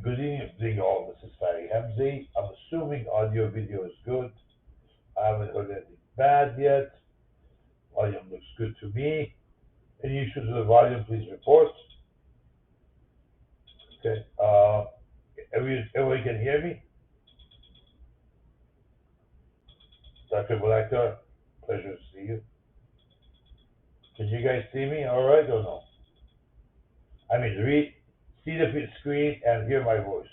Good evening, all. This is Fadi Hamzi. I'm assuming audio video is good. I haven't heard anything bad yet. Volume looks good to me. Any issues with the volume, please report. Okay. Everybody can hear me? Dr. Balakar, pleasure to see you. Can you guys see me all right or no? I mean, see the screen and hear my voice.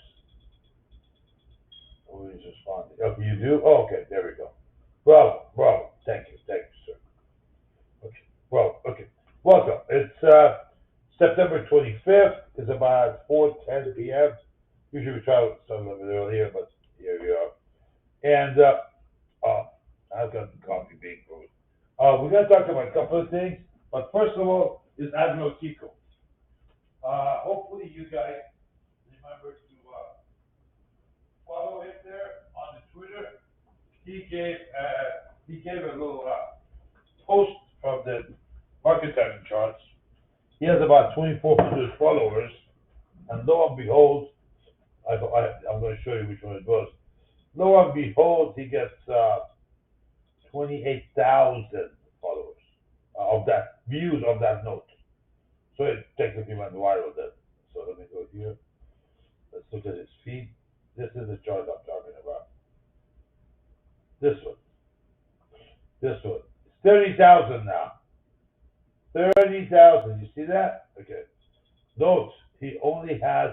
Who is responding? Okay, you do? Oh, okay, there we go. Bravo, bravo. Thank you, sir. Okay, well, okay. Welcome. It's September 25th. It's about 4:10 p.m. Usually we try to start a little bit earlier, but here we are. And uh, I've got the coffee being brewed. We're going to talk about a couple of things, but first of all is Admiral Kiko. Hopefully you guys remember to follow him there on the Twitter. He gave a little post from the market timing charts. He has about 2,400 followers, and lo and behold, I'm going to show you which one it was. Lo and behold, he gets 28,000 followers of that views of that note. So it technically went viral then. So let me go here. Let's look at his feed. This is the chart I'm talking about. This one. This one. It's 30,000 now. 30,000. You see that? Okay. Note, he only has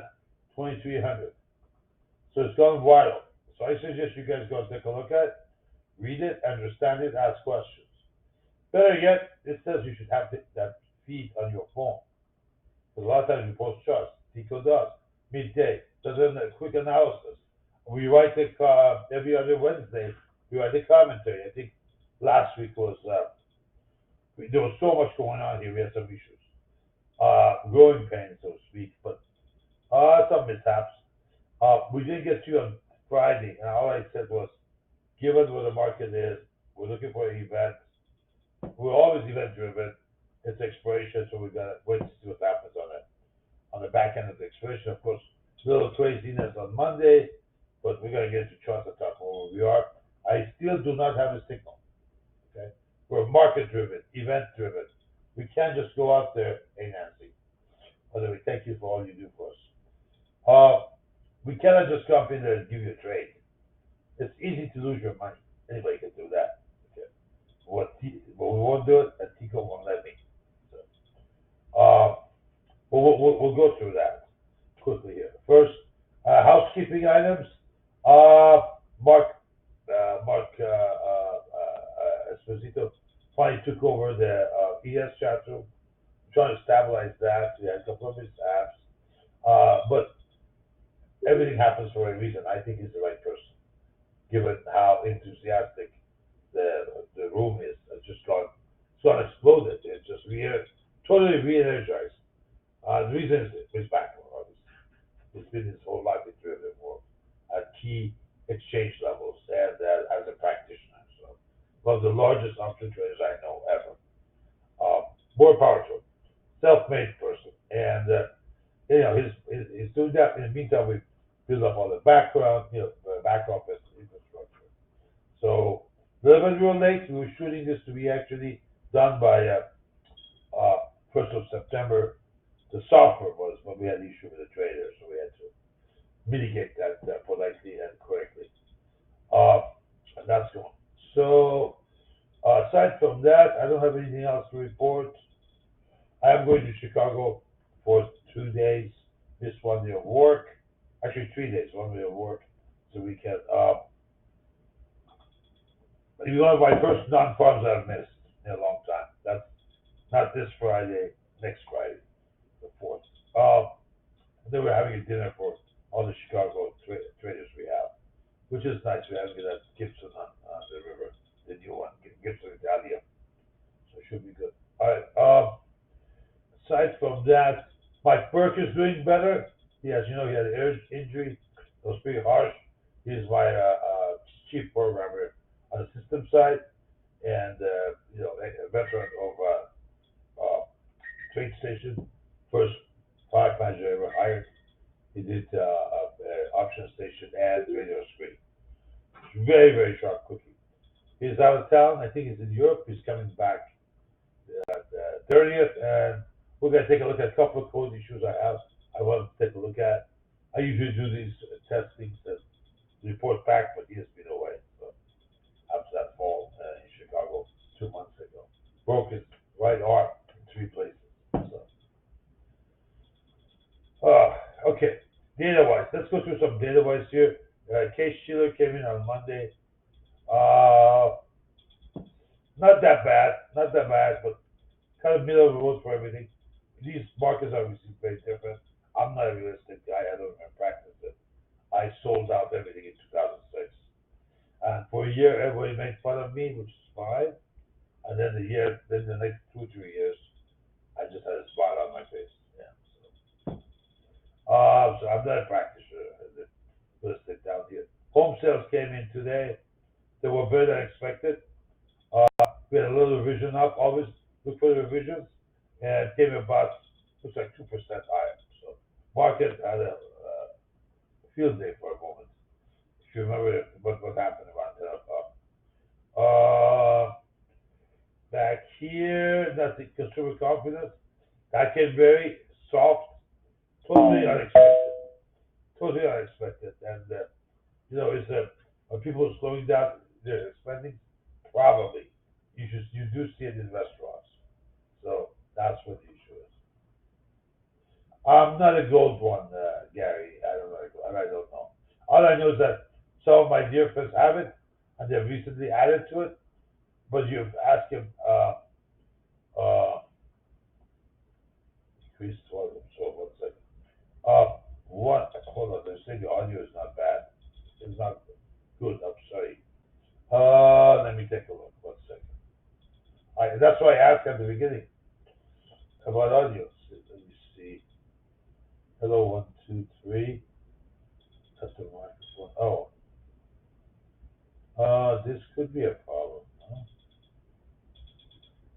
2,300. So it's gone viral. So I suggest you guys go take a look at it, read it, understand it, ask questions. Better yet, it says you should have that feed on your phone. Because a lot of times we post charts. Tico does. Midday. Does a quick analysis. We write the, every other Wednesday, we write the commentary. I think last week was, there was so much going on here. We had some issues. Growing pains, so to speak, but some mishaps. We didn't get to you on Friday, and all I said was, given where the market is, we're looking for an event. We're always event driven. It's expiration, so we gotta wait to see what happens on the back end of the expiration. Of course, little craziness on Monday, but we're gonna get to charts and talk about where we are. I still do not have a signal. Okay, we're market driven, event driven. We can't just go out there, hey Nancy. By we thank you for all you do for us. We cannot just come in there and give you a trade. It's easy to lose your money. Anybody can do that. Okay. But we won't do it, and Tico won't let me. So, we'll go through that quickly here. First, housekeeping items. Mark Esposito finally took over the ES chat room. Trying to stabilize that. We had a couple of mishaps, but everything happens for a reason. I think he's the right person, given how enthusiastic the room is. It's gone exploded. It's just totally re-energized. The reason is his background, obviously. He's been his whole life driven more at key exchange levels and as a practitioner. So, one of the largest option traders I know ever. More power to him. Self-made person, and he's doing that. In the meantime, we build up all the background, back office infrastructure. So a little bit real late. We were shooting this to be actually done by 1st of September. The software was, but we had an issue with the trader, so we had to mitigate that politely and correctly. And that's going. So aside from that, I don't have anything else to report. I am going to Chicago for 2 days. This one day of work. Actually, 3 days. One day of work. So we can. It's one of my first non-farms I've missed in a long time. That's not this Friday. Next Friday, the 4th. Then we're having a dinner for all the Chicago traders we have, which is nice. We're having it at Gibson on the river, the new one, Gibson Italia. So it should be good. All right. Aside from that, Mike Burke is doing better. He has, he had an ear injury. It was pretty harsh. He's my chief programmer on the system side, and a veteran of Trade Station, first product manager ever hired. He did television station and radio screen. Very, very sharp cookie. He's out of town. I think he's in Europe. He's coming back at the 30th, and we're going to take a look at a couple of code issues I have. I want to take a look at. I usually do these testings and report back, but he has been away. So after that fall in Chicago 2 months ago, broke his right arm in 3 places. So, okay, data-wise, let's go through some data-wise here. Case Sheila came in on Monday. Not that bad, but kind of middle of the road for everything. These markets are obviously very different. I'm not a real estate guy. I don't even practice it. I sold out everything in 2006. And for a year, everybody made fun of me, which is fine. And then the next 2 or 3 years, I just had a smile on my face. Yeah. So I'm not a practitioner in the real estate down here. Home sales came in today. They were better than expected. We had a little revision up. Always look for the revisions, and it came about looks like 2% higher. So market had a field day for a moment. If you remember what happened around 10 o'clock. Back here, that's the consumer confidence. That came very soft, totally unexpected. Totally unexpected. And is are people slowing down their spending? Probably. You do see it in restaurants. So that's what the issue is. I'm not a gold one, Gary. I don't know. All I know is that some of my dear friends have it, and they've recently added to it. But you've asked him, uh, increase 12, so 1 second. Hold on, they're saying the audio is not bad. It's not good, I'm sorry. Let me take a look, 1 second. That's why I asked at the beginning about audio. So let me see. Hello, 1, 2, 3. That's the microphone. Oh. This could be a problem. Huh?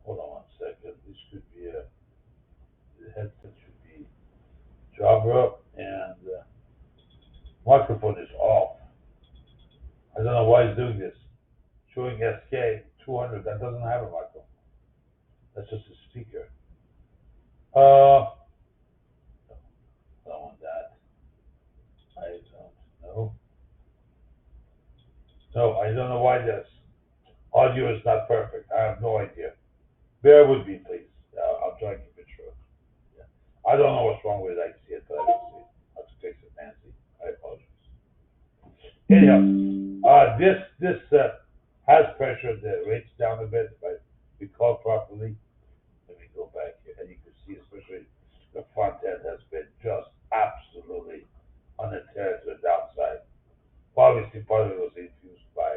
Hold on 1 second. This could be the headset should be Jabra, and microphone is off. I don't know why it's doing this. Showing SK 200, that doesn't have a microphone. That's just a speaker. I don't want that. I don't know. No, I don't know why this audio is not perfect. I have no idea. Bear with me, please. I'll try and keep it short. Yeah. I don't know what's wrong with it. I see it, but I don't see it. I'll have to fix it, Nancy. I apologize. Anyhow, this has pressured the rates down a bit, if I recall properly. Let me go back here, and you can see especially the front end has been just absolutely on the tear to the downside. Obviously, part of it was infused by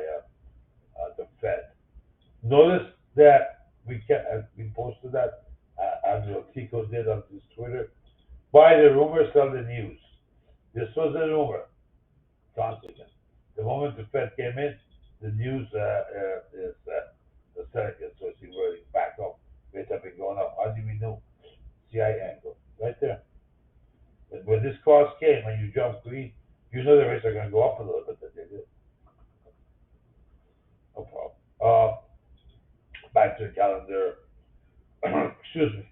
the Fed. Notice that we posted that, as Tico did on his Twitter. Buy the rumor, sell the news. This was a rumor, consequence. The moment the Fed came in, the news is the selling it, so it's reverting back up. Rates have been going up. How do we know? CI angle, right there. But when this cross came and you jump green, you know the rates are going to go up a little bit. That they did. No problem. Back to the calendar. Excuse me.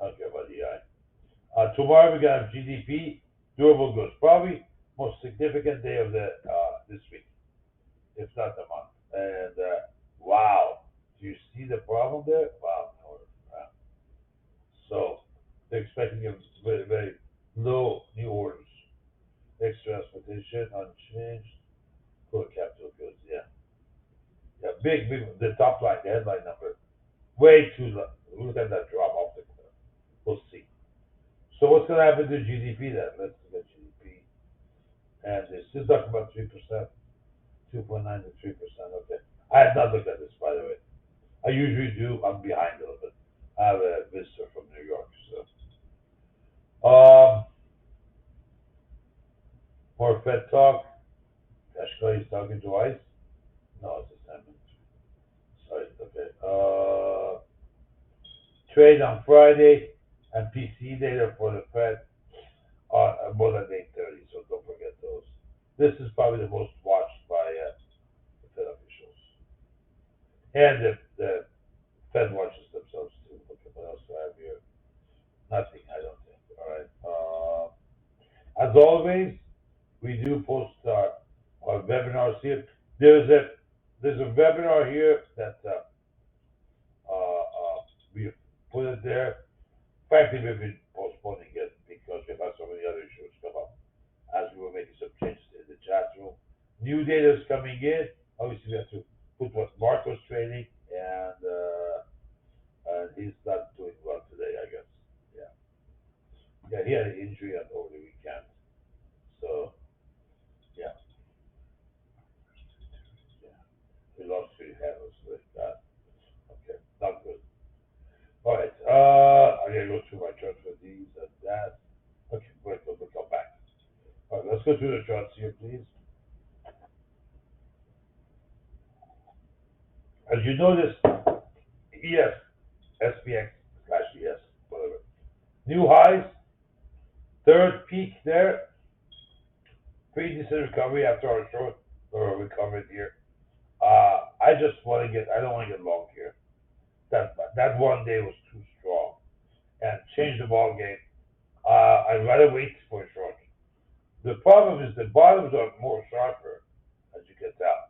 Okay, about the eye. Tomorrow we got GDP, durable goods. Probably most significant day of the this week, if not the month. And wow, do you see the problem there? Wow, no, so they're expecting a very, very low new orders. Extra transportation unchanged. Core capital goods, yeah. Yeah, big, the top line, the headline number, way too low. Look at that drop off the cliff. We'll see. So what's going to happen to GDP then? Let's look at GDP. And they're still talking about 3%, 2.9 to 3%. Okay. I have not looked at this, by the way. I usually do. I'm behind a little bit. I have a visitor from New York, so. More Fed talk. Kashkai is talking to ICE. No, it's a 10 minutes. Sorry, okay. Trade on Friday. and PCE data for the Fed more than 8:30, so don't forget those. This is probably the most watched by the Fed officials. And the Fed watches themselves too. Look at what else do I have here. Nothing, I don't think. All right. As always, we do post our webinars here. There's a there's a webinar here that we put it there. Frankly, we've been postponing it because we've had so many other issues come up as we were making some changes in the chat room. New data is coming in. Obviously, we have to put what Mark was trading, and he's not doing well today, I guess. Yeah, yeah, he had an injury over the weekend, so yeah, yeah, he lost three handles like that. Okay, not good. All right, I gotta go through my charts for these and that. Okay, wait, we'll come back. All right, let's go through the charts here, please. As you notice, ES, SPX slash ES, whatever. New highs, third peak there, pretty decent recovery after our short recovery here. I just want to get, I don't want to get long here. That one day was too strong and changed the ball game. I'd rather wait for a short. The problem is the bottoms are more sharper, as you can tell.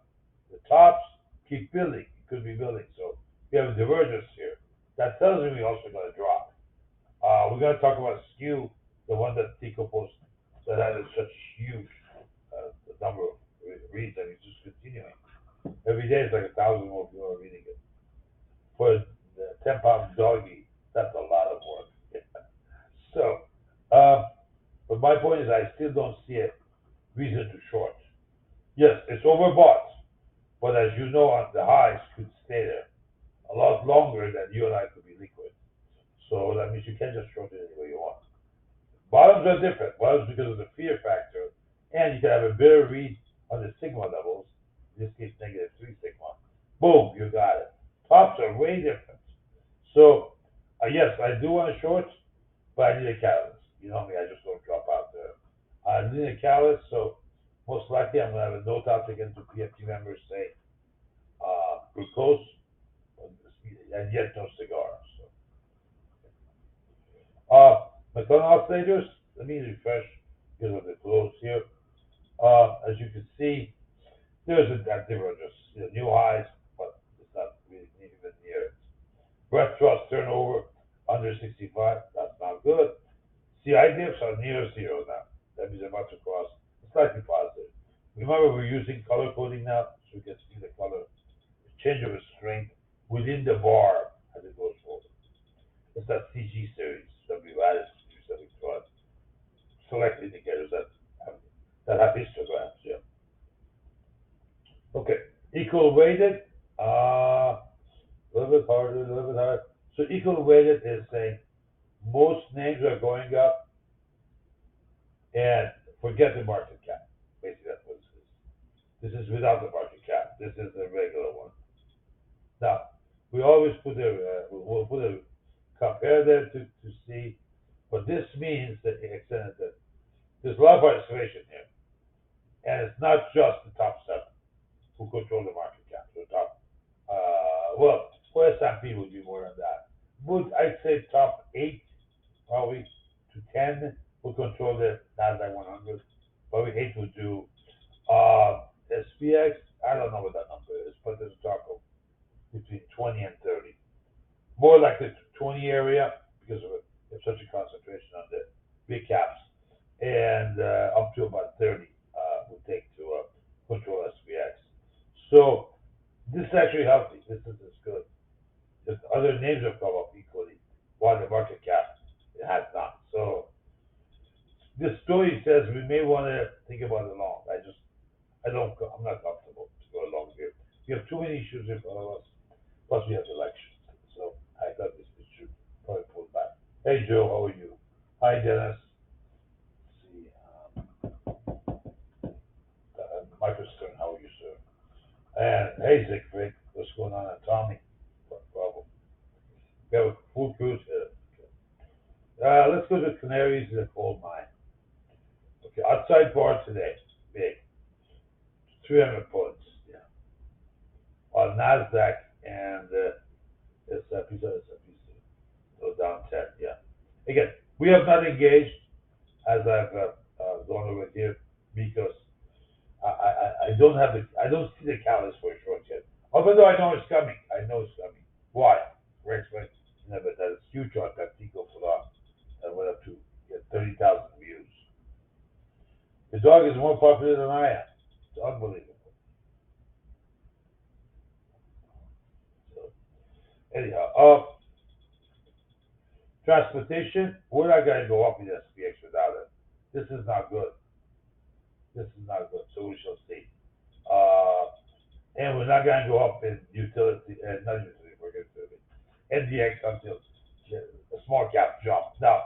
The tops keep building, it could be building, so we have a divergence here. That tells me we're also going to drop. We're going to talk about skew, the one that Tico posted, that had such huge number of reads, and it's just continuing. Every day it's like 1,000 more people are reading it. For the 10-pound doggy, that's a lot of work. So, but my point is, I still don't see a reason to short. Yes, it's overbought, but as you know, on the highs could stay there a lot longer than you and I could be liquid. So that means you can't just short it any way you want. Bottoms are different. Bottoms because of the fear factor, and you can have a better read on the sigma levels. In this case, -3 sigma. Boom, you got it. Tops are way different. So, yes, I do want to short, but I need a catalyst. You know me, I just don't drop out there. I need a catalyst, so most likely I'm going to have a note out again to PFT members saying glucose, and yet no cigars. So. McDonald oscillators, let me refresh because of the close here. As you can see, there's that divergence, new highs, but it's not really even near it. Breath thrust turnover under 65, that's not good. CI dips are near zero now. That means about to cross slightly positive. Remember, we're using color coding now, so we can see the color change of strength within the bar as it goes forward. It's that CG series that we've added to our select indicators that have histograms. Yeah. Okay. Equal weighted. A little bit harder, a little bit harder. So equal weighted is saying most names are going up and forget the market cap. Basically, that's what it is. This is without the market cap. This is the regular one. Now, we always we'll put a compare them to see, but this means that the extent that there's a lot of participation here, and it's not just the top seven who control the market cap. The top, well, for S&P would be more than that. Would I'd say top 8, probably to 10 will control the Nasdaq 100. Probably 8 would do. SPX, I don't know what that number is, but there's a talk of between 20 and 30. More like the 20 area because of such a concentration on the big caps, and up to about 30 would take to control SPX. So this is actually healthy. This is good. If other names have come up equally, while the market cap it has not. So this story says we may want to think about it long. I'm not comfortable to go along here. We have too many issues in front of us. Plus we have elections. So I thought this should probably pull back. Hey Joe, how are you? Hi Dennis. Let's see, Michael Stern, how are you, sir? And hey Siegfried, what's going on? And Tommy, what problem? We have a full cruise here. Let's go to Canaries and Coal Mine. Okay, outside bar today, big, 300 points, yeah, on Nasdaq and S&P, so down 10, yeah. Again, we have not engaged, as I've gone over here, because I don't see the catalyst for a short yet. Although I know it's coming, I know it's coming. Why? We're expecting, but that huge on Peptico for long. I went up to get 30,000 views. The dog is more popular than I am. It's unbelievable. So, anyhow, transportation, we're not going to go up in SPX without it. This is not good. This is not good. So we shall see. Uh, and we're not going to go up in utility, not utility, we're going to NDX until a small cap jump. Now,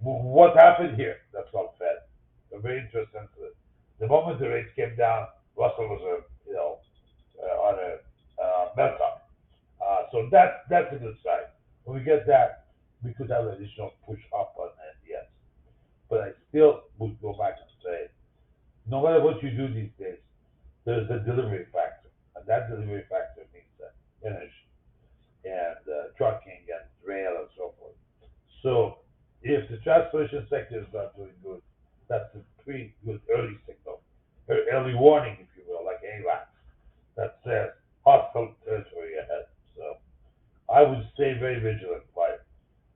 what happened here? That's all Fed. A very interesting. The moment the rates came down, Russell was on a meltdown. So that's a good sign. When we get that, we could have an additional push up on NDX. But I still would go back and say, no matter what you do these days, there's a delivery factor, and that delivery factor means energy and trucking and rail and so forth. So if the transportation sector is not doing good, that's a pretty good early signal, early warning, if you will, like AVAX, that says hostile territory ahead. So I would stay very vigilant by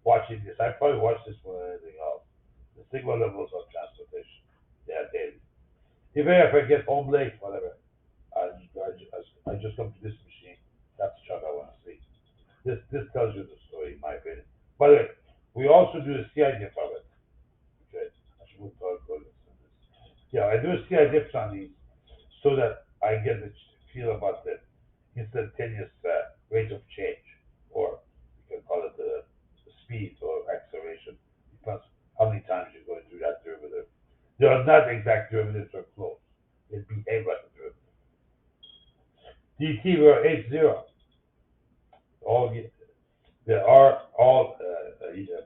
watching this. I probably watch this more than anything else. The signal levels of transportation, yeah, daily. Even if I get home late, whatever, I just come to this machine. That's the chart I want to see. This tells you the story, in my opinion. By the way, we also do the CI diff of it. Okay, I should move forward for this. Yeah, I do a CI diff on these so that I get the feel about the instantaneous rate of change, or you can call it the speed or acceleration, depends how many times you're going through that derivative. They are not exact derivatives or close. They behave like a derivative. DT were 8-0. All they are all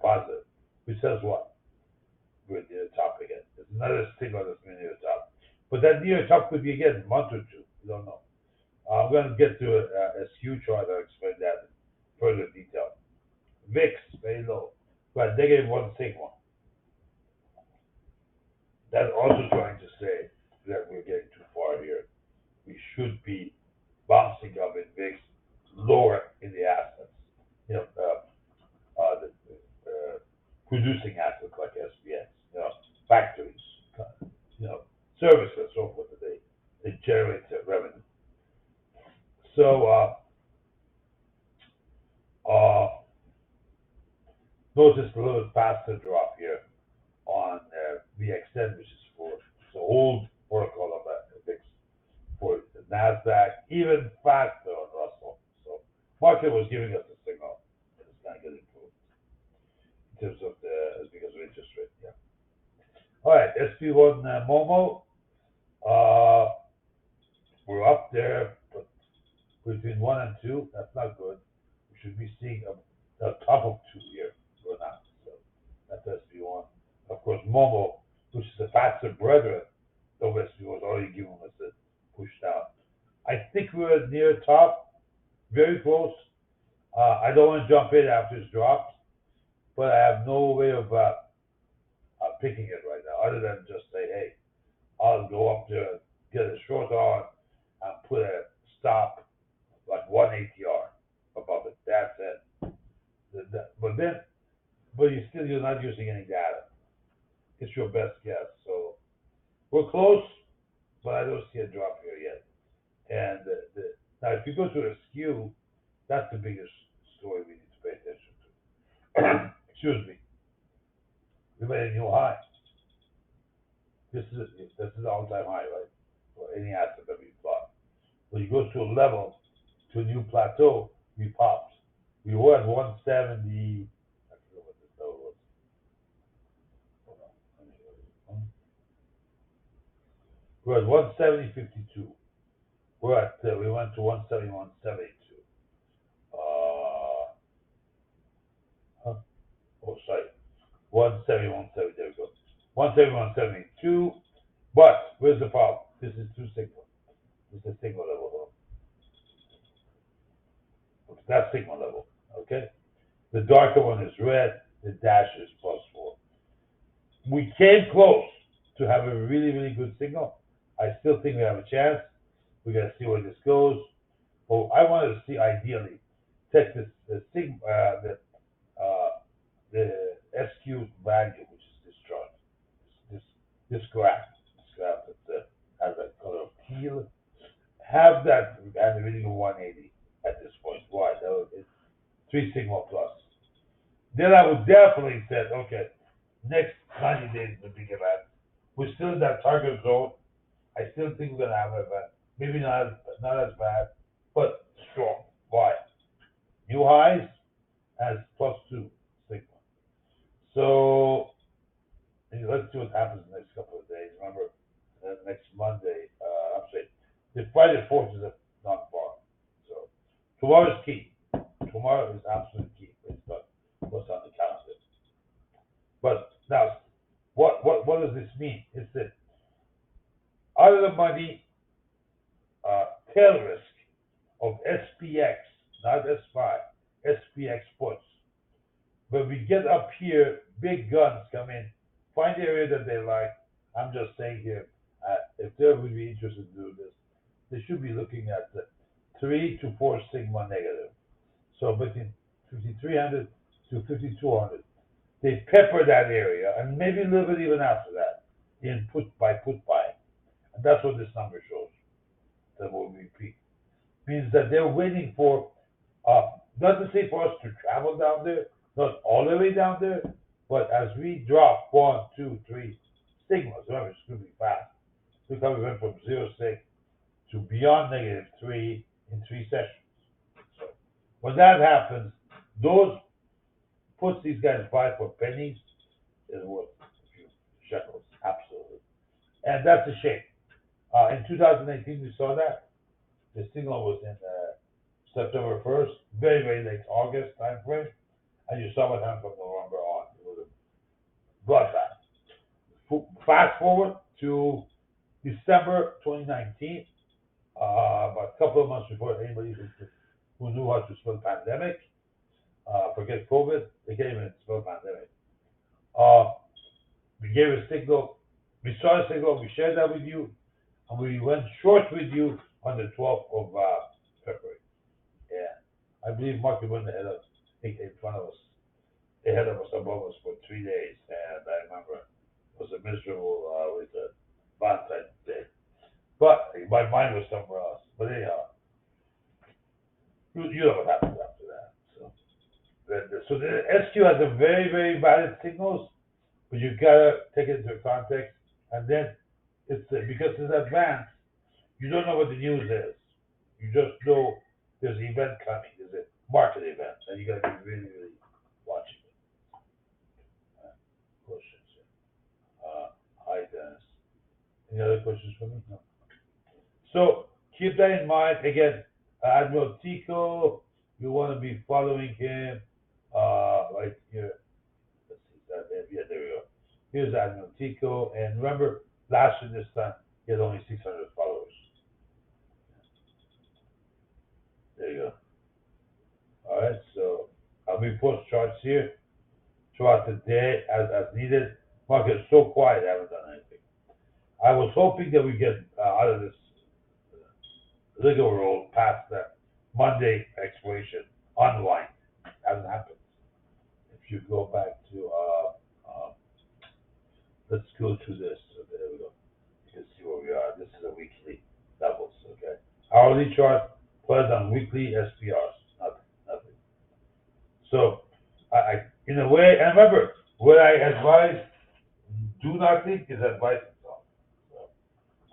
positive, which says what? We're near the top again. There's another signal that's near the top. But that near the top could be again a month or two. We don't know. I'm going to get to a skew chart. I'll explain that in further detail. VIX, very low. But negative 1 sigma. That's also trying to say that we're getting too far here. We should be bouncing up in VIX lower in the assets. You know, the producing assets like SPX, factories, you know, services, so forth, that they generate revenue. So, notice a little bit faster drop here on VXN, which is for the old Oracle of that VIX, for the NASDAQ, even faster on Russell. So, market was giving us a signal that it's going to get improved in terms of because of interest rate, yeah. All right, SP1 Momo, uh, we're up there, but between 1 and 2, that's not good. We should be seeing a top of 2 here. We're not. So that's SP1. Of course, Momo, which is the faster brethren of SP, was already giving us a push down. I think we're near top, very close. I don't want to jump in after it's dropped, but I have no way of picking it right now, other than just say, hey, I'll go up there, get a short on, and put a stop like 1 ATR above it. That's it. But you're not using any data. It's your best guess. So we're close, but I don't see a drop here yet. And now, if you go to a skew, that's the biggest story we need to pay attention to. Excuse me. We made a new high. This is all-time high, right? For any asset that we plot. When you go to a level, to a new plateau, we popped. We were at 170. I forget what this level was. Hold on. We're at 170.52. We went to 171.72. Huh? Oh, sorry. 170, 170, there we go. 170, 172. But where's the problem? This is too signal. This is signal level. That's signal level. Okay? The darker one is red, the dash is +4. We came close to have a really, really good signal. I still think we have a chance. We gotta see where this goes. Well, I wanted to see ideally take the SQ value, which is this chart, this graph that has that color of teal, have that and a reading of 180 at this point. Why? That would be 3 sigma plus. Then I would definitely say, okay, next 90 days is a big event. We're still in that target zone. I still think we're gonna have an event. Maybe not as bad, but strong. Why? New highs as +2 sigma. So let's see what happens the next couple of days. Remember, next Monday, I'm saying the Friday 4th is not far. So tomorrow is key. Tomorrow is absolutely key based on what's on the calendar. But now, what does this mean? It's that out of the money tail risk of SPX, not S5, SPX puts. But we get up here, big guns come in, find the area that they like. I'm just saying here, if they would be interested in doing this, they should be looking at the 3 to 4 sigma negative. So between 5,300 to 5,200. They pepper that area and maybe a little bit even after that in put buying. And that's what this number shows. That will repeat. Means that they're waiting for, not to say for us to travel down there, not all the way down there, but as we drop 1, 2, 3 sigmas, remember it's going to be fast. Look how we went from 0.6 to beyond -3 in 3 sessions. So when that happens, those puts these guys buy for pennies is worth a few shekels, absolutely. And that's a shame. In 2018, we saw that. The signal was in September 1st, very, very late August time frame, and you saw what happened from November on. It was a bloodbath. Fast forward to December 2019, about a couple of months before anybody who knew how to spell pandemic, forget COVID, they can't even spell pandemic. We gave a signal, we saw a signal, we shared that with you, and we went short with you on the 12th of February. Yeah, I believe market went ahead of, in front of us, ahead of us, above us for 3 days, and I remember it was a miserable with the Valentine's Day. But my mind was somewhere else. But anyhow, you know what happens after that. So the SQ has a very, very valid signals, but you gotta take it into context, and then it's because it's advanced, you don't know what the news is. You just know there's an event coming, there's a market event, and you gotta be really, really watching it. Questions? Hi, Dennis. Any other questions for me? No. So keep that in mind. Again, Admiral Tico, you want to be following him right here. Let's see that. Yeah, there we go. Here's Admiral Tico, and remember, last year this time he had only 600 followers. There you go. All right, so I'll be post charts here throughout the day as needed. Market is so quiet, I haven't done anything. I was hoping that we get out of this rigmarole past the Monday expiration, unwind. Hasn't happened. If you go back to, let's go to this. So there we go. You can see where we are. This is a weekly levels, okay? Hourly chart, plus on weekly SPRs. Nothing. So, I in a way, and remember, what I advise, do nothing is advice itself. So,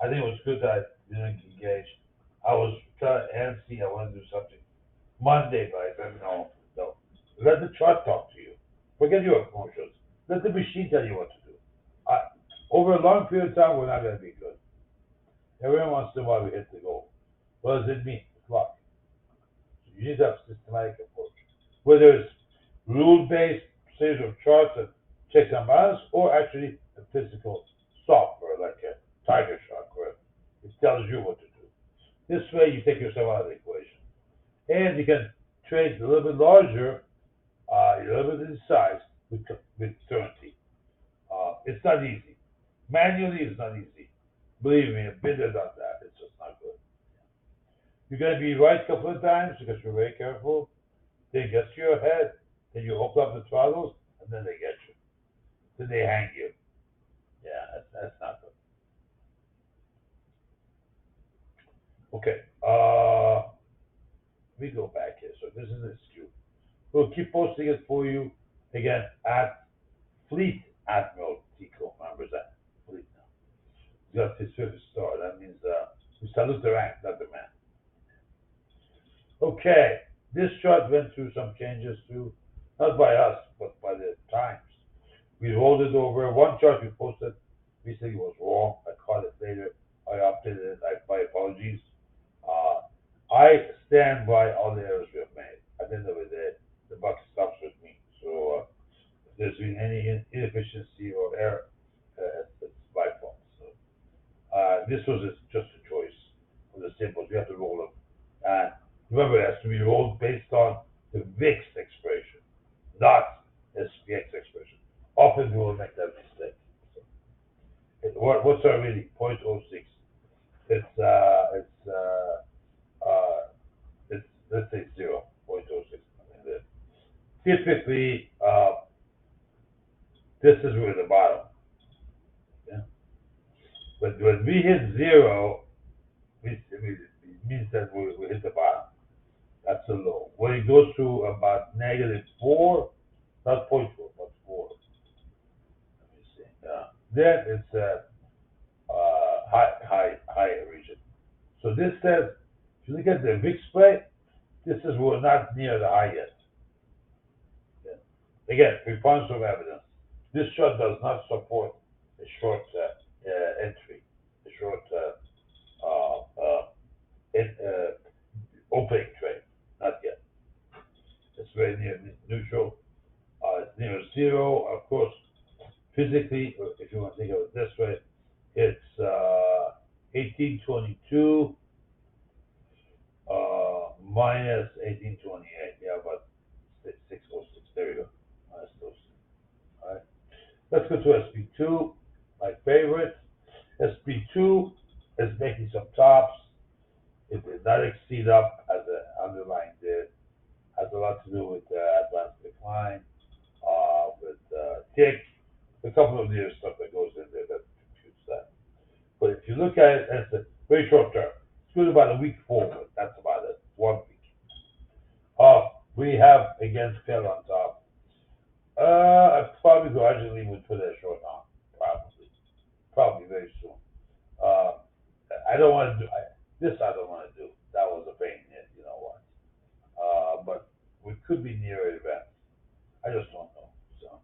I think it was good that I didn't engage. I was kind of antsy. I want to do something. Monday, but I said, no. Let the chart talk to you. Forget your emotions. Let the machine tell you what to do. Over a long period of time, we're not going to be good. Every once in a while, we hit the goal. What does it mean? It's luck. So you need to have a systematic approach. Whether it's rule-based series of charts and checks and balance, or actually a physical software like a Tiger Shark, where it tells you what to do. This way, you take yourself out of the equation, and you can trade a little bit larger, a little bit in size with certainty. It's not easy. Manually, it's not easy. Believe me, I've been there, done that. It's just not good. You're going to be right a couple of times because you're very careful. They get to your head, then you open up the throttles, and then they get you. Then they hang you. Yeah, that's not good. Okay, we go back here. So this is the SKU. We'll keep posting it for you again at Fleet Admiral Tico. Remember that? Fleet now. Got his fifth star. That means we salute the rank, not the man. Okay, this chart went through some changes too, not by us, but by the Times. We rolled it over. One chart we posted recently was wrong. I caught it later. I updated it. My apologies. Uh, I stand by all the errors we have made. At the end of the day, the buck stops with me. So if there's been any inefficiency or error, it's my fault. So this was just a choice of the symbols. We have to roll them. And remember, it has to be rolled based on the VIX expression, not SPX expression. Often we will make that mistake. So, what's our reading? 0.06. It's let's say 0.06. I mean, typically, this is where the bottom. Yeah? But when we hit zero, it means that we hit the bottom. That's a low. When it goes to about -4, not 0.4, but 4. Let me see. Then it's a high region. So this says, if you look at the VIX play, this is we're not near the high yet. Yeah. Again, we found some evidence. This chart does not support a short entry, a short uh, uh, opening trade. Not yet. It's very near neutral. It's near zero. Of course, physically, if you want to think of it this way, it's 1822 minus 1828. Yeah, about 606. There you go. Minus those. All right. Let's go to SP2, my favorite. SP2 is making some tops. It did not exceed up as the underlying did. Has a lot to do with advanced decline, with tick, a couple of the other stuff that goes in there that computes that. But if you look at it as a very short term, it's good about a week forward. That's about it, 1 week. We have again failed on top. I probably gradually would put a short on, probably very soon. Uh, I don't want to do this. I don't want to do. That was a pain. You know what? But we could be near an event. I just don't know. So,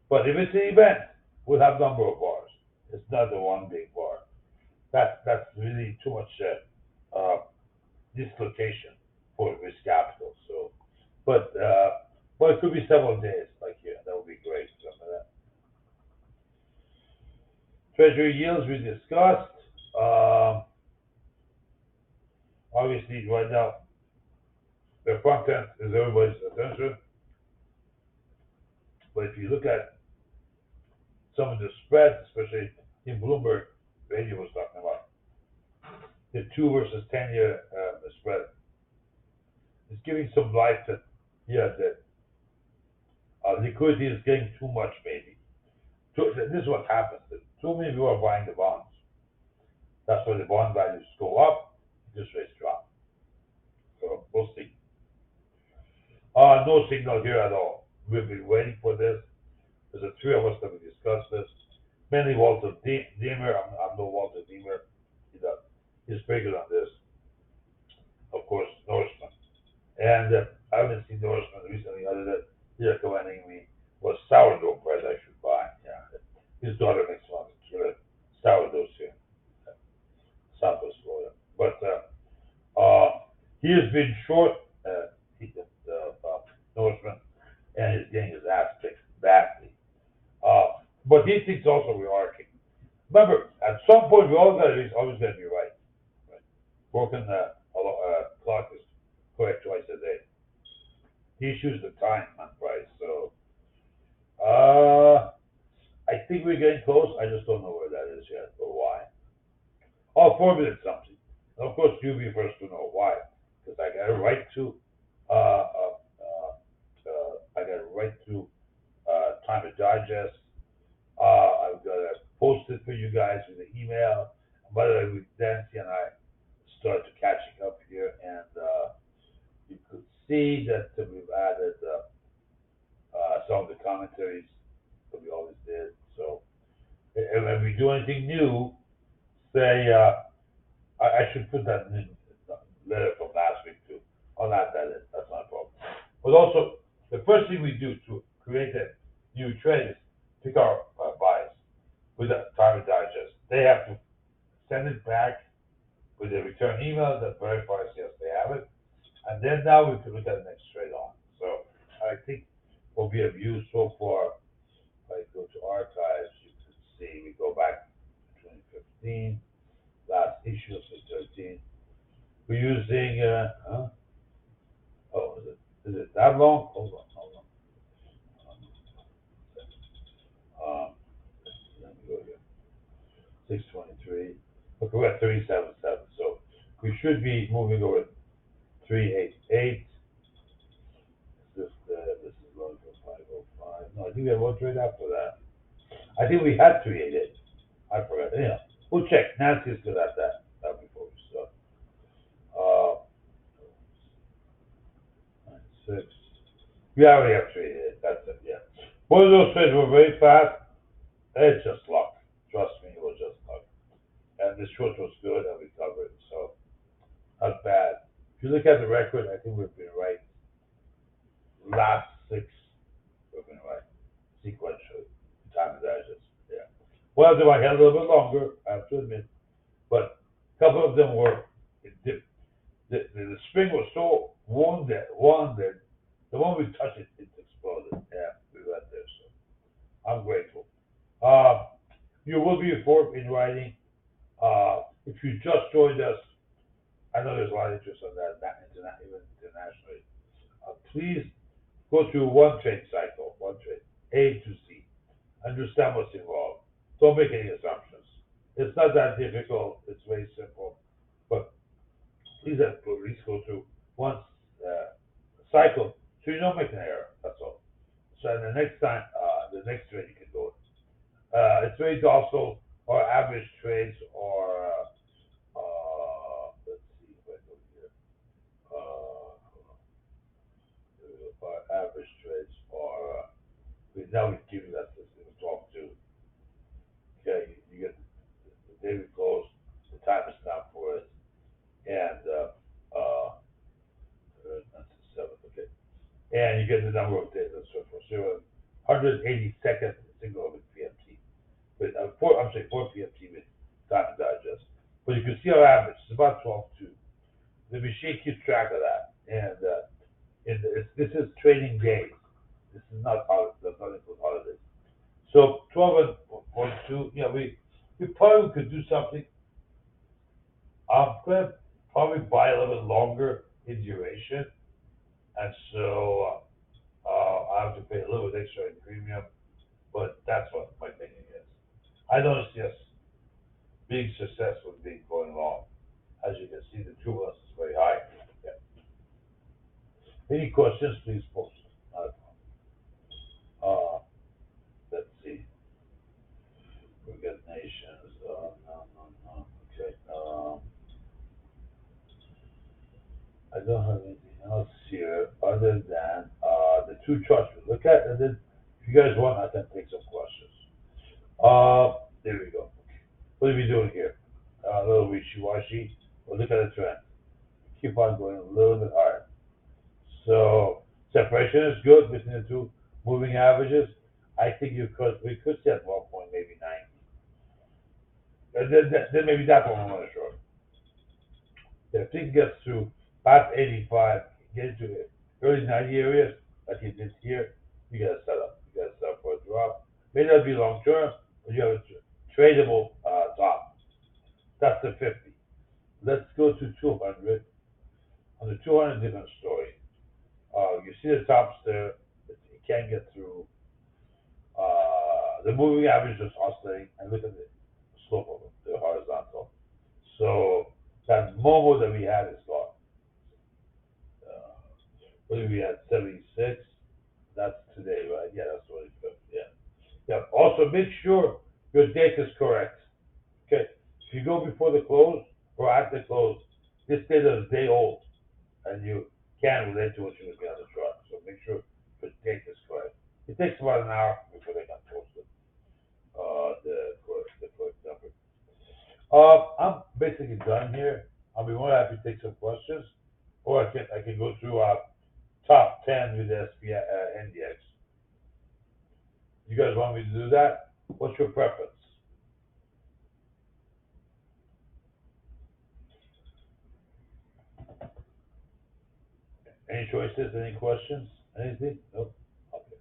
but if it's an event, we'll have number of bars. It's not the one big bar. That's really too much dislocation for risk capital. So, but it could be several days. Like here, that would be great. Remember that. Treasury yields we discussed. Um, Obviously, right now the front end is everybody's attention. But if you look at some of the spreads, especially in Bloomberg, Radio was talking about the 2 versus 10-year spread, it's giving some light that that liquidity is getting too much, maybe. This is what happens. Too many people are buying the bonds. That's why the bond values go up, interest rates drop. So we'll see. No signal here at all. We've been waiting for this. There's the 3 of us that we discussed this. Mainly Walter Deemer. I'm no Walter Deemer. He's bigger than this. Of course, Norseman. And I haven't seen Norseman recently other than he recommending me was sourdough bread I should buy. Yeah. His daughter makes one of the killer sourdoughs here. Southwest Florida. But he has been short, Norseman, and he's getting his ass kicked badly. but he thinks also we're arcing. Remember, at some point we all gotta be, always gotta be right. Right? Broken clock is correct twice a day. He issues the time on price, so I think we're getting close. I just don't know where that is yet or why. Oh, 4 minutes something. And of course, you'll be first to know why, because I got a right to I got a right to Time to Digest. I've got to post it for you guys with the email. And by the way, with Nancy and I started catching up here, and you could see that we've added some of the commentaries that we always did. So, and when we do anything new, say, I should put that in the letter from last week too. I'll add that in, that's not a problem. But also, the first thing we do to create a new trade is pick our buys with the Time to Digest. They have to send it back with a return email that verifies yes they have it, and then now we can look at the next trade on. So I think will be of use so far. If I go to archives, you can see we go back to 2015, last issue of 2013. We're using oh is it that long? Hold on. Um, let me go here. 623. Okay, we're at 377. So we should be moving over 388. This is low for 505. No, I think we have one trade after that. I think we had 388. I forgot. Anyhow, we'll check. Nancy's good at that. Before we start. 96. We already have 388. That's it. Yeah. One of those trades were very fast. It's just luck. Trust me, it was just luck. And the short was good and we covered. So not bad. If you look at the record, I think we've been right. Last 6, we've been right sequentially. Time to Digest. Yeah. One of them I had a little bit longer, I have to admit, but a couple of them were. The spring was so wounded. The moment we touched it, it exploded. Yeah, we went there. So I'm grateful. You will be informed in writing. If you just joined us, I know there's a lot of interest on that, even internationally. Please go through one trade cycle, one trade, A to Z. Understand what's involved. Don't make any assumptions. It's not that difficult. It's very simple. But please at least go through one cycle so you don't make an error. That's all. So the next time, the next trade you can go. It's very docile, or average trades, or let's see if I go here. Average trades, or now we've given that this talk to. Okay, you get the daily close, the time is not for it, and that's the seventh. Okay, and you get the number of days and so forth. So 182nd single with PMT, with I'm saying 4 PMT with Time to Digest. But you can see our average. It's about 12.2. The machine keeps track of that, and this is trading days. This is not holidays. Does not include holidays. So 12.2. Yeah, we probably could do something. I'm gonna probably buy a little bit longer in duration, and so I have to pay a little bit extra in premium. But that's what my thinking is. I don't see us being successful being going long. As you can see, the turbulence is very high. Yeah. Any questions, please post. Uh, let's see. We got nations. No. Okay. I don't have anything else here other than the two charts we look at, and then if you guys want, I can take some questions. There we go. What are we doing here? A little wishy-washy. We'll look at the trend. Keep on going a little bit higher. So separation is good between the two moving averages. I think we could see at one point maybe 90. Then maybe that's what we're short. If thing gets through past 85, get into the early 90 areas, like it did here, you gotta set up. You gotta set up for a drop. Maybe not gotta be long term, but you have a tradable top. That's the 50. Let's go to 200. On the 200, different story. You see the tops there. You can't get through. The moving average is oscillating, and look at the slope of it, the horizontal. So that Momo that we had is gone. Uh, what did we had? 76. That's today, right? Yeah, that's 25th. Yeah. Yeah. Also, make sure your date is correct. Okay. If you go before the close or at the close, this data is day old, and you can relate to what you would be on the chart. So make sure your date is correct. It takes about an hour before they can post it. The correct number. I'm basically done here. I'll be more happy to take some questions, or I can go through top 10 with the SPI, NDX. You guys want me to do that? What's your preference? Any choices? Any questions? Anything? Nope. Okay.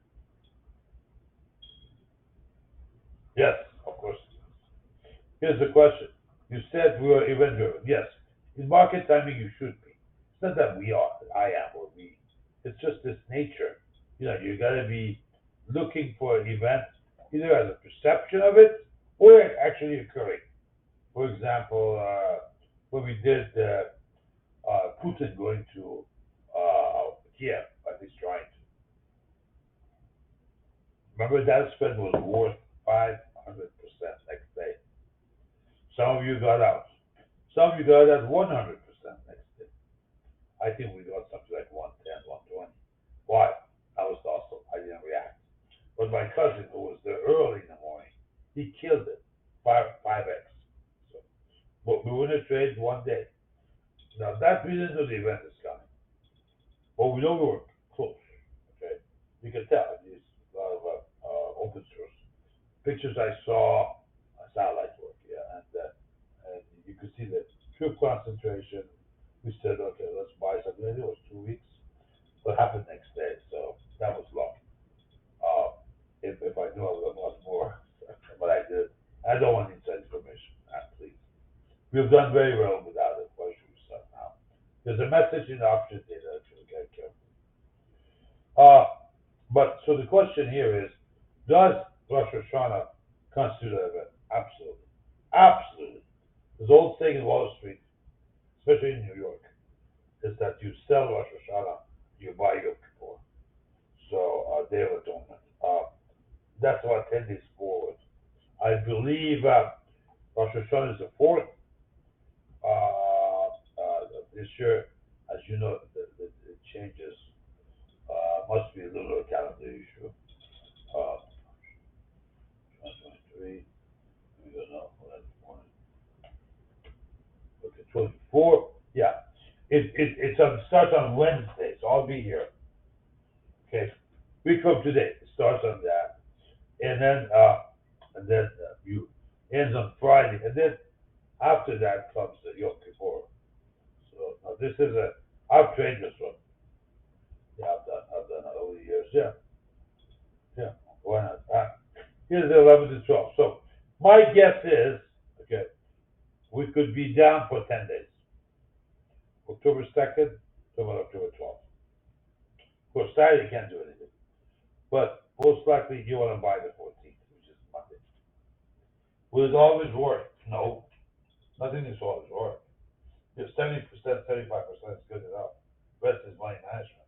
Yes, of course. Here's the question. You said we are event driven. Yes. In market timing, you should be. It's not that we are, that I am, or we. It's just this nature. You gotta be looking for an event, either as a perception of it, or it actually occurring. For example, when we did Putin going to Kiev, at least trying to. Remember that spread was worth 500% next day. Some of you got out. Some of you got out 100% next day. I think we got something like 110, 120. Why? I was docile. I didn't react. But my cousin, who was there early in the morning, he killed it. 5x. So, but we win a trade one day. Now that we didn't know the event is coming. But we know we were close. Okay? You can tell. There's a lot of open source pictures I saw, satellite work, yeah, and you could see the true concentration. We said, okay, let's buy something. I think it was 2 weeks. What happened next day? So that was luck. If I knew I would have lost more, but I did. I don't want inside information, please. We've done very well without it. Why should we start now? There's a message in the option data that you get careful. Uh, but so the question here is, does Rosh Hashanah constitute an event? Absolutely. Absolutely. There's old saying in Wall Street, especially in New York, is that you sell Rosh Hashanah, you buy Yom Kippur. So, Day of Atonement. That's about 10 days forward. I believe Rosh Hashanah is the fourth. This year, as you know, it changes. Must be a little calendar issue. 2023. We don't know. Okay, 24. Yeah. It starts on Wednesday, so I'll be here. Okay. Week from today. It starts on that. And then you ends on Friday. And then after that comes the Yom Kippur. So now this is I've trained this one. Yeah, I've done it over the years. Yeah. Yeah. Why not? Here's the 11 to 12. So my guess is, okay, we could be down for 10 days. October 2nd to October 12th. Of course, Saturday you can't do anything. But most likely you want to buy the 14th, which is Monday. Will it always work? No. Nothing is always work. If 70%, 75% is good enough. Rest is money management.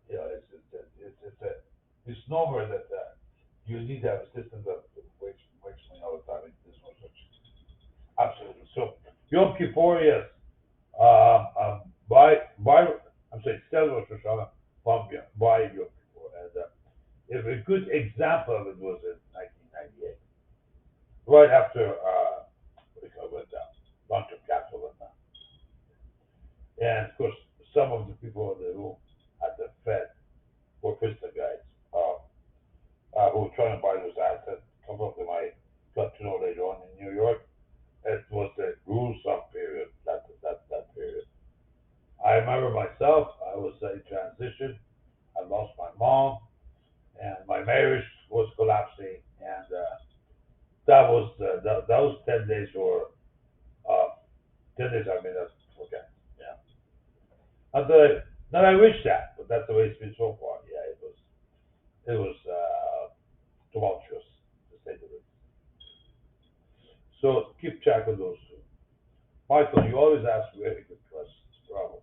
It's a misnomer that you need to have a system that wakes me all the time. There's no such. Absolutely. So Yom Kippur, yes. Buy. I'm saying sell Rosh Hashanah, buy Yom Kippur, and if a good example of it was in 1998, right after went down, long-term capital went down, and of course some of the people in the room at the Fed were Krista guys who were trying to buy those assets. Some of them I got to know later on in New York. It was a gruesome period. That period. I remember myself. I was in transition. I lost my mom, and my marriage was collapsing. collapsing, and that was those 10 days were 10 days. I mean, that's okay. Yeah. Not I wish that, but that's the way it's been so far. Yeah, it was tumultuous to say the least. So keep track of those two. Michael, you always ask very good questions. Bravo.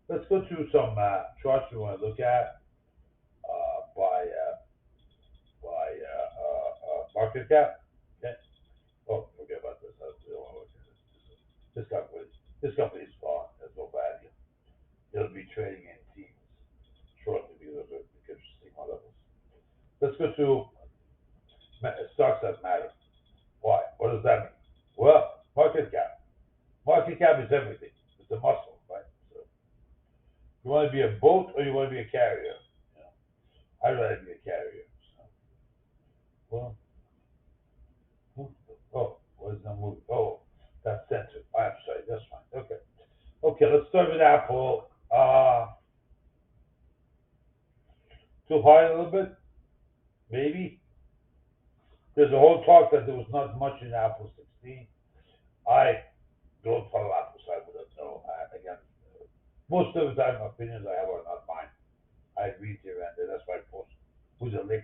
Let's go through some charts we want to look at by market cap. Okay. Oh, forget about this. I don't want to look at this. This company's gone. There's no value. It'll be trading in teams shortly because of interesting levels. Let's go to stocks that matter. Why? What does that mean? Well, market cap. Market cap is everything. It's a muscle, right? So you want to be a boat or you want to be a carrier? You know, I'd rather be a carrier. So, well, oh, what is that movie? Oh, that's censored. I'm sorry. That's fine. Okay. Okay, let's start with Apple. Too high a little bit, maybe. There's a whole talk that there was not much in Apple 16. I don't follow Apple, so I wouldn't know. Again, most of the time, opinions I have are not mine. I read here and there. That's why I post with a link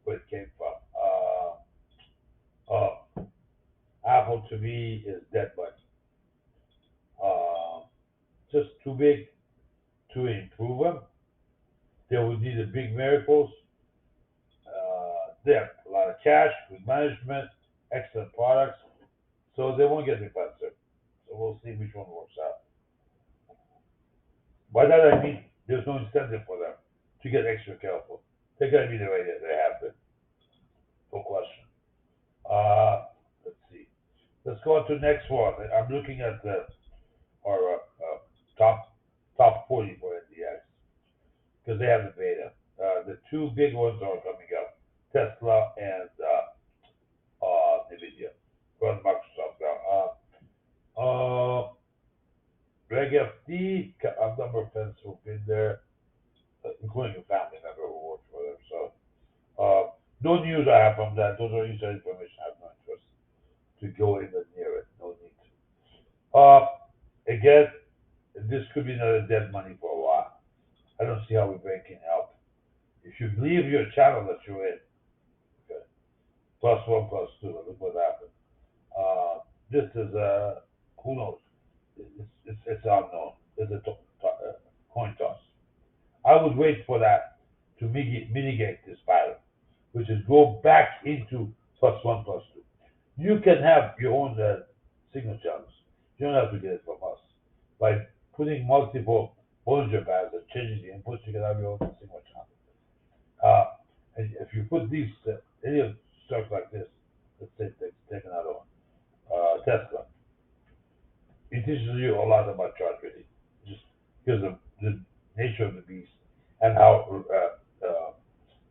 where it came from. Apple to me is dead money. Uh, just too big to improve them. They would need a big miracles. They have a lot of cash, good management, excellent products, so they won't get defensive. So we'll see which one works out. By that I mean there's no incentive for them to get extra careful. They're going to be the way they have been, no question. Let's see. Let's go on to the next one. I'm looking at our top top 40 for NDX because they have the beta. The two big ones are coming up: Tesla and Nvidia. Run Microsoft now. Reg FD, a number of friends who've been there, including a family member who works for them. So no news I have from that. Those are inside information. I have no interest to go even near it. No need to. Again, this could be another dead money for a while. I don't see how we can help. If you leave your channel that you're in, okay, plus one, plus two, look what happened. This is who knows? It's unknown. It's a coin toss. I would wait for that to mitigate this pattern, which is go back into plus one, plus two. You can have your own signal channels. You don't have to get it from us. By putting multiple Bollinger Bands and changing the inputs, you can have your own signal channel. And if you put these, any of stocks like this, let's say, take another one, Tesla, it teaches you a lot about chart reading, just because of the nature of the beast and how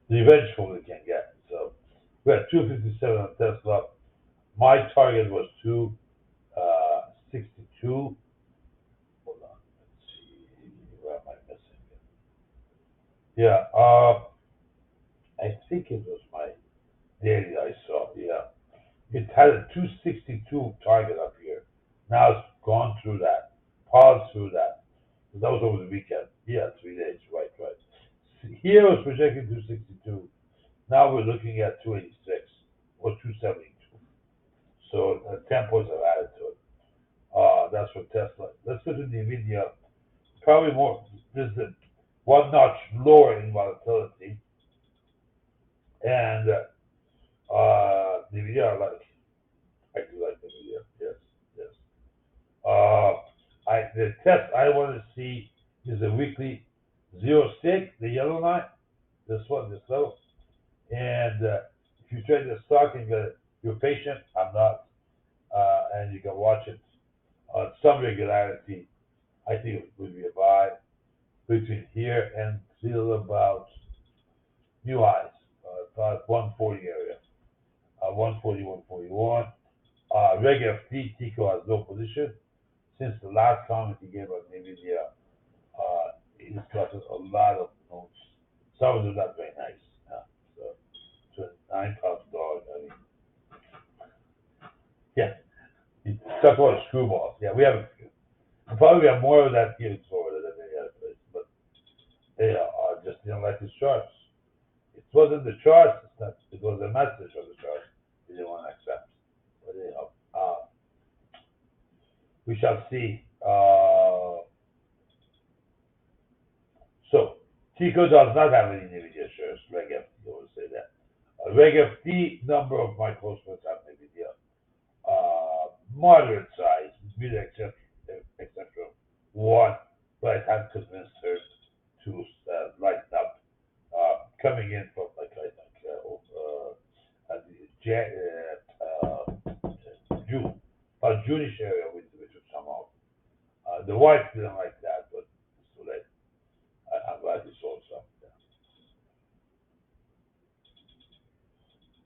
revengeful it can get. So we had 257 on Tesla. My target was 262. Hold on, let's see, where am I missing it? Yeah, I think it was my daily I saw. Yeah, it had a 262 target up here. Now it's gone through that, paused through that. That was over the weekend. Yeah, 3 days. Right, right. Here it was projecting 262. Now we're looking at 286 or 272. So 10 points of added to it. That's for Tesla. Let's go to Nvidia. Probably more. There's the one notch lower in volatility, and Nvidia I do like Nvidia. Yes, yes. Uh, the test I want to see is a weekly zero stick, the yellow line. This one, this level. And if you trade the stock and you're patient, I'm not, and you can watch it on some regularity, I think it would be a buy between here and till about new highs, about 140 area, 140, 141. Reg FT, Tico has no position. Since the last comment he gave on NVIDIA, he's got a lot of notes. Some of them not very nice. So screwballs. Yeah, we have a few. Probably we have more of that here in Florida than any other place, but they just didn't like the charts. It wasn't the charts, it was the message of the charts they didn't want to accept. But anyhow, we shall see. So, Tico does not have any NVIDIA shares, Reg FD, I will say that. Reg FD, number of my close friends have NVIDIA. Moderate size, with except for one, but I have convinced her to lighten up. Coming in from like I think June, about June-ish area, we took some out. The wife didn't like that, but it's too late. I'm glad he sold some. Yeah.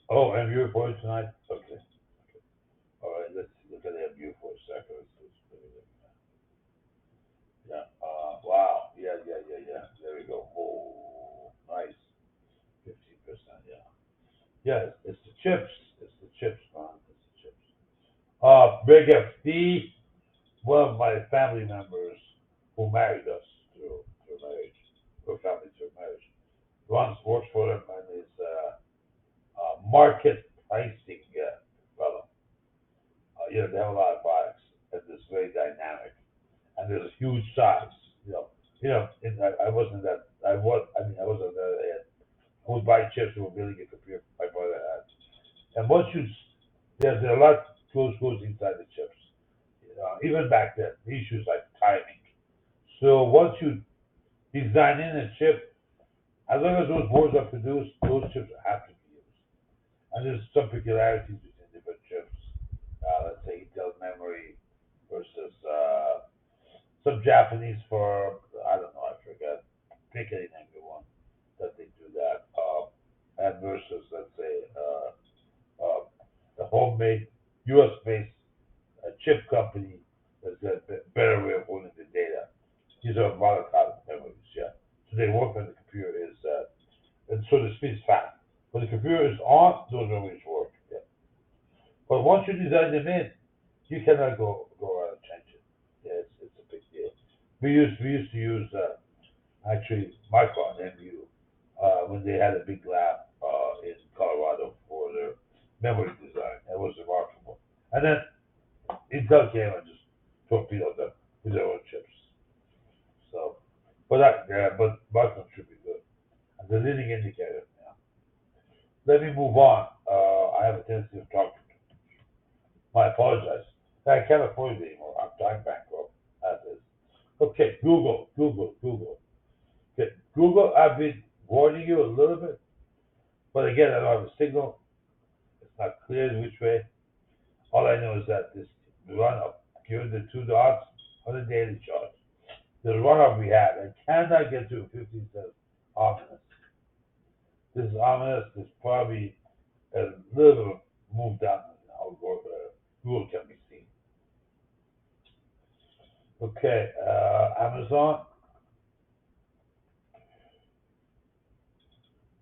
Oh, MU report tonight? Okay. All right, let's look at MU for a second. Yeah. Wow. Yeah. There we go. Oh, nice. 15%. Yeah. Yeah, it's the chips. It's the chips, man. It's the chips. Big FD, one of my family members who married us through marriage, through family through marriage, runs works for them and is market pricing fellow. They have a lot of products and it's very dynamic and there's a huge size. I wasn't that. I was. I mean, I wasn't that. I would buy chips that were building a computer. My brother had. And once there's a lot goes inside the chips. Even back then, the issues like timing. So once you design in a chip, as long as those boards are produced, those chips have to be used. And there's some peculiarities between different chips. Let's say Intel memory versus some Japanese for I don't know, I forget. Pick any you want that they do that. And versus let's say the homemade U.S. based chip company that's got a better way of holding the data. These are volatile memories, yeah. So they work when the computer is, and so the speed is fast. When the computer is on, those memories work, yeah. But once you design them in, you cannot go around and change it. Yeah, it's a big deal. We used to use actually Micron MU when they had a big lab in Colorado for their memory design. That was remarkable. And then Intel came and just torpedoed them with their own chips. So, but Micron should be good. And the leading indicator. Yeah. Let me move on. I have a tendency of talking. I apologize. I can't afford it anymore. I'm bankrupt. As is. Okay, Google. Okay, Google. I've been warning you a little bit, but again, I don't have a signal. It's not clear which way. All I know is that this run up, given the two dots on the daily chart, the run up we had, I cannot get to 15 cents ominous. This is ominous. There's probably a little bit of move down in how Google can be seen. Okay, Amazon.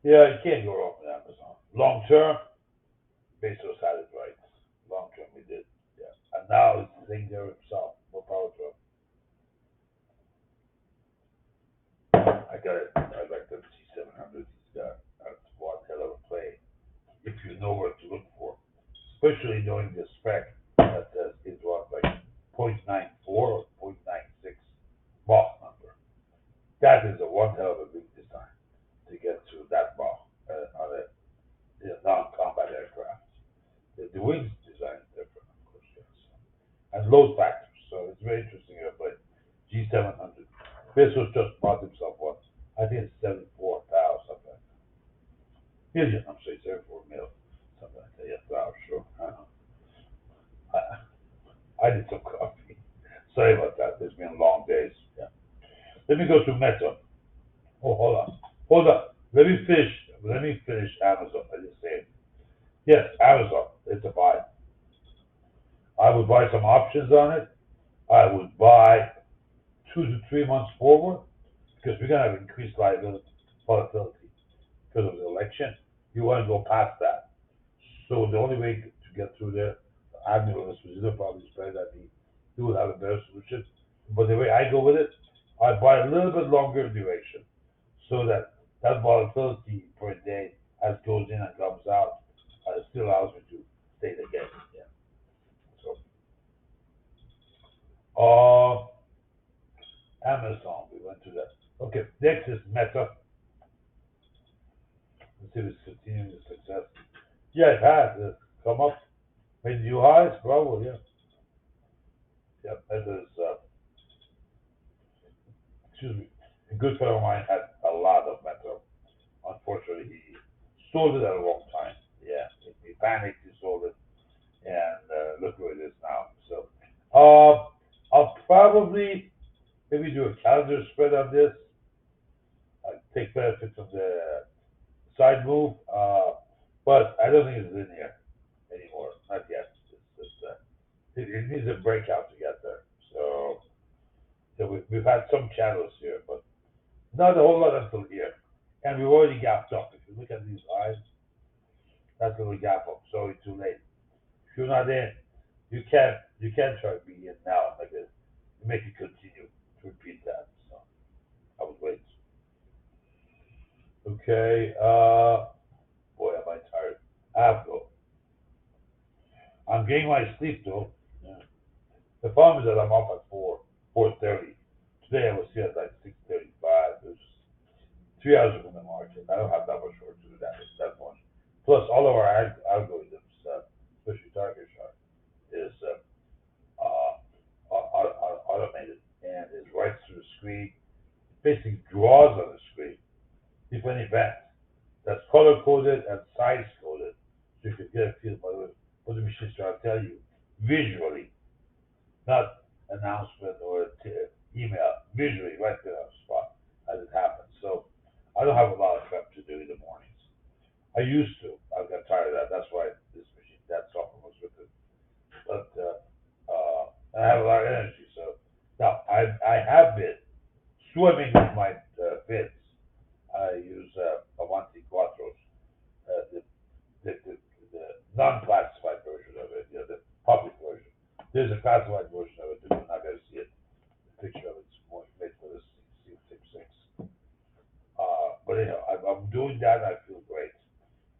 Yeah, you can't go wrong with Amazon. Long term, Bezos had it right. Long term, we did. Yeah, and now he's saying there himself. More power to him. I like the G700. He's got that's one hell of a play. If you know what to look for, especially knowing the spec that says it was like 0.94 or 0.96 Mach number. That is a one hell of a big design to get to that Mach on a non-combat aircraft. The wings design is different, of course, yes. And load factors. So it's very interesting airplane. G700. Bezos just bought himself one. I think it's 74,000 something like that. Million, I'm sorry, 74 mil. Something like that. Yes, sure. I did some coffee. Sorry about that. There's been long days. Yeah. Let me go to Meta. Oh, hold on. Let me finish Amazon. I just say it. Yes, Amazon. It's a buy. I would buy some options on it. I would buy 2 to 3 months forward because we're gonna have increased liability volatility because of the election. You want to go past that. So the only way to get through there, Admiral Esposito probably is better than me. he would have a better solution. But the way I go with it, I buy a little bit longer duration so that that volatility per day as goes in and comes out still allows me to stay the game. Yeah. So, Amazon, we went to that. Okay, next is Meta. Let's see if it's continuing the success. Yeah, it has. It's come up, made new highs, probably, yeah. Yep, Meta is, excuse me, a good friend of mine had a lot of Meta. Unfortunately, he sold it at a wrong time. Yeah, he panicked, he sold it, and look where it is now. So, I'll probably maybe do a calendar spread on this. Take benefits of the side move, but I don't think it's linear anymore. Not yet. It needs a breakout to get there. So we've had some channels here, but not a whole lot until here. And we've already gapped up. If you look at these lines, that's a little gap up. So it's too late. If you're not in, you can't try to be in now. Like it, make it continue to repeat that. So I would wait. Okay. Boy, am I tired. Avgo. I'm getting my sleep though. Yeah. The problem is that I'm up at 4:30. Today I was here at like 6:35. There's 3 hours from the market. I don't have that much work to do that much. Plus, all of our algorithms, especially Target Chart, is automated and is right through the screen. It basically draws on the screen different events that's color coded and size coded, so you can get a feel for what the machine's trying to tell you visually, not announcement or email, visually right there on the spot as it happens. So I don't have a lot of prep to do in the mornings. I used to. I got tired of that. That's why this machine, that software was with it. But I have a lot of energy. So now I have been swimming with my bids. I use Avanti Quattros, the, the non-classified version of it, the public version. There's a classified version of it, but you're not going to see it. The picture of it's more made for the C6. But anyhow, I'm doing that. I feel great.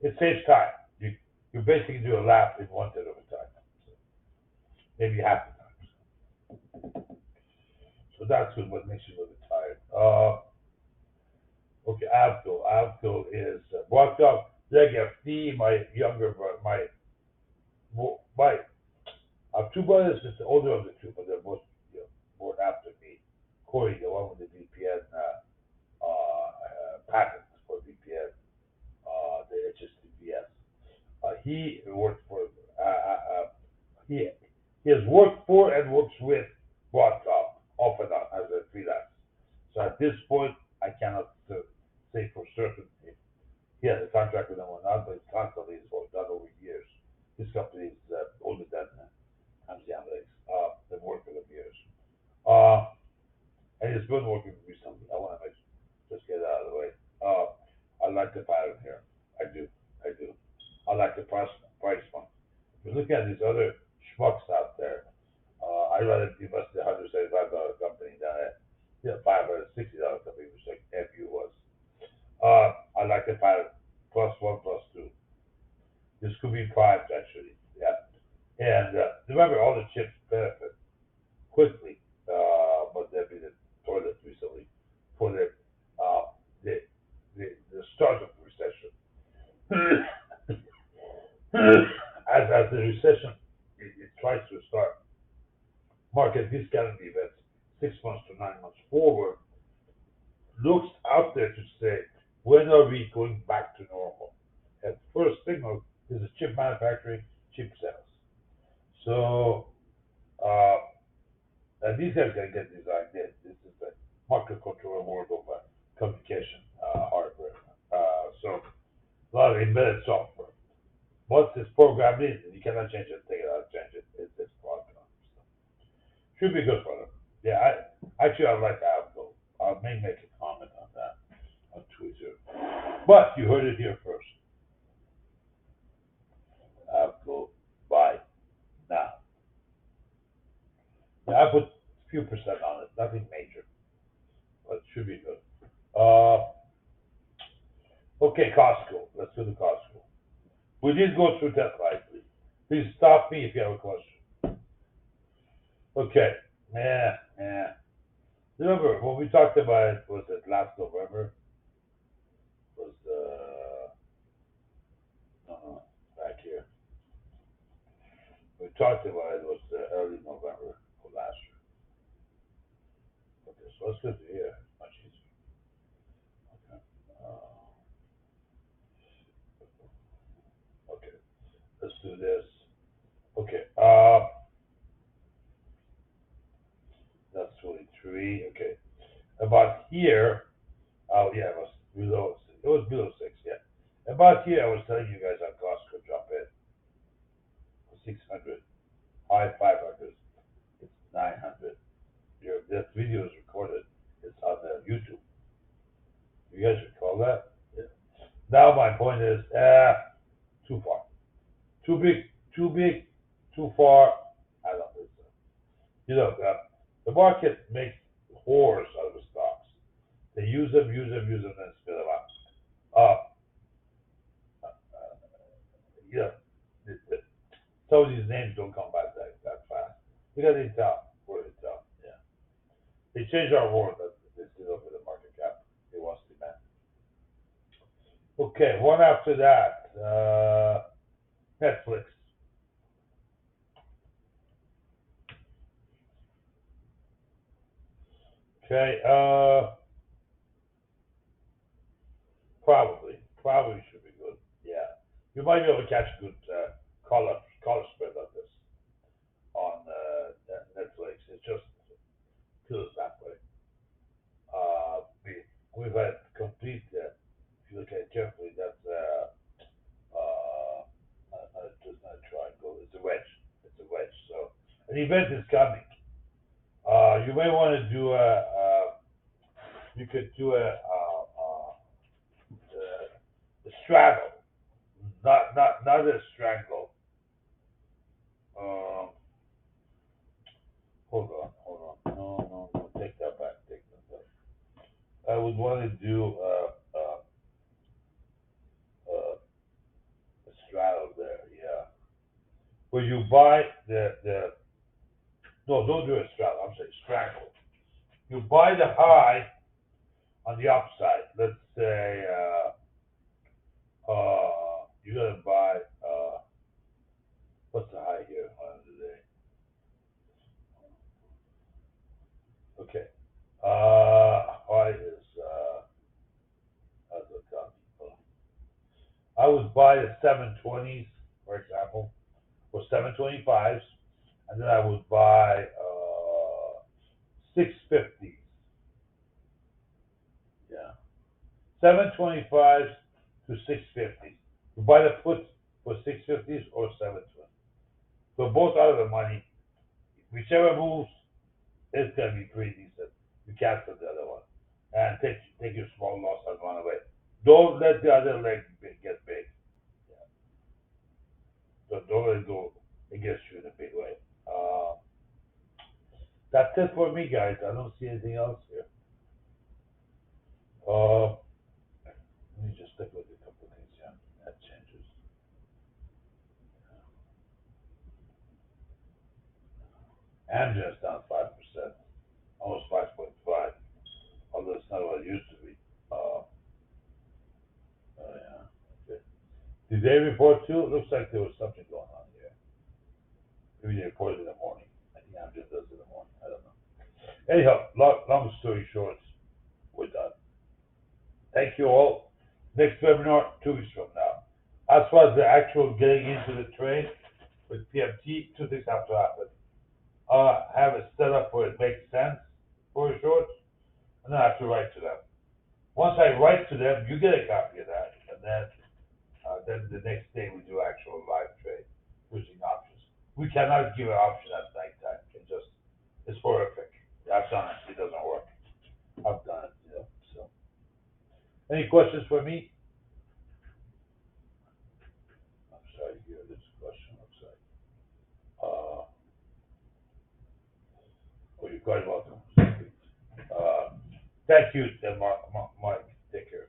It saves time. You basically do a lap in 1/3 of a time, so maybe half the time. So that's good. What makes you a little bit tired? Okay, Avco. Avco is blocked up. Leg FD. My younger brother, my I have two brothers. It's the older of the two, but they're both born after me. Corey, the one with the VPN patent for VPN, the HSTPS. He worked for he he has worked for and works with Broadcom off and on as a freelance. So at this point, I cannot say for certain if he has a contract with them or not, but his contract is done over years. His company is older than Hamzi Analytics. They've worked for them years. Uh, and it's been working recently. I want to just get it out of the way. I like the pattern here. I do. I do. I like the price one. If you look at these other schmucks out there, I'd rather invest in a $175 company than a $560 company, which like FU was. I like the pattern +1 +2. This could be primed actually. Yeah. And remember, all the chips benefit quickly, but they've been in toilet recently for uh, the, the start of the recession. as the recession it tries to start, market discounting events 6 months to 9 months forward looks out there to say, when are we going back to normal? And first signal is the chip manufacturing, chip sales. So, and these guys gotta get designed in. This is the microcontroller world of communication hardware. So, a lot of embedded software. Once it's programmed in, you cannot change it, take it out, change it. It's programmed. So, should be good for them. Yeah, I'd like to have though. I may make a comment on that on Twitter. But you heard it here first. Avco buy now. The few percent on it, nothing major, but it should be good. Uh, okay, Costco. Let's do the Costco. We did go through that lightly. Please stop me if you have a question. Okay, yeah. Remember when we talked about it? Was it last November? Was no, back here. We talked about it. Was early November of last year. Okay, so let's go to here. Much easier. Okay. Okay. Let's do this. Okay. That's 23. Okay. About here. Oh yeah, it was below. It was below 6. Yeah. About here, I was telling you guys on Costco drop in 600, high 500. It's 900. This video is recorded. It's on YouTube. You guys recall that? Yeah. Now my point is, too far, too big, too far. I don't think so. The market makes whores out of the stocks. They use them, and spit them out. You know, some of these names don't come back that fast because they tell where they tell. Yeah, they change our world. They still over the market cap. They want demand. Okay, one after that, Netflix. Okay, probably should be good. Yeah, you might be able to catch a good color spread on this on Netflix. It just feels that way. We've had complete. If you look at it carefully, that's just not a triangle. It's a wedge. It's a wedge. So an event is coming. You may want to do you could do a straddle, not a strangle. Um, hold on. No. Take that back. Take that back. I would want to do a straddle there. Yeah, where you buy the no, don't do a straddle. I'm saying strangle. You buy the high on the upside. Let's say you're gonna buy what's the high here on today? Okay. High is how's it come? I would buy the 720s, for example, or 725s, and then I would buy 650s. Yeah. 725s to 650s. You buy the put for 650s or 720s. So both out of the money. Whichever moves, it's gonna be pretty decent. You cancel the other one and take your small loss and run away. Don't let the other leg get big. Yeah. So don't let it go against you in a big way. That's it for me, guys. I don't see anything else here. Let me just take a look at a couple of things. Yeah, that changes. Amgen's down 5%, almost 5.5, although it's not what it used to be. Yeah. Okay. Did they report too? It looks like there was something going on here. Maybe they reported in the morning. I think Amgen does it in the morning. I don't know. Anyhow, long story short, we're done. Thank you all. Next webinar, 2 weeks from now. As far as the actual getting into the train with PMT, two things have to happen. Have it set up where it makes sense for a short, and then I have to write to them. Once I write to them, you get a copy of that, and then the next day we do actual live trade using options. We cannot give an option at nighttime. It's horrific. I've done it. It doesn't work. I've done it. So, any questions for me? I'm sorry to hear this question. Looks like. Oh, You're quite welcome. Thank you, Mike, take care.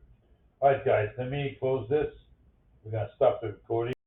Alright, guys, let me close this, we're gonna stop the recording.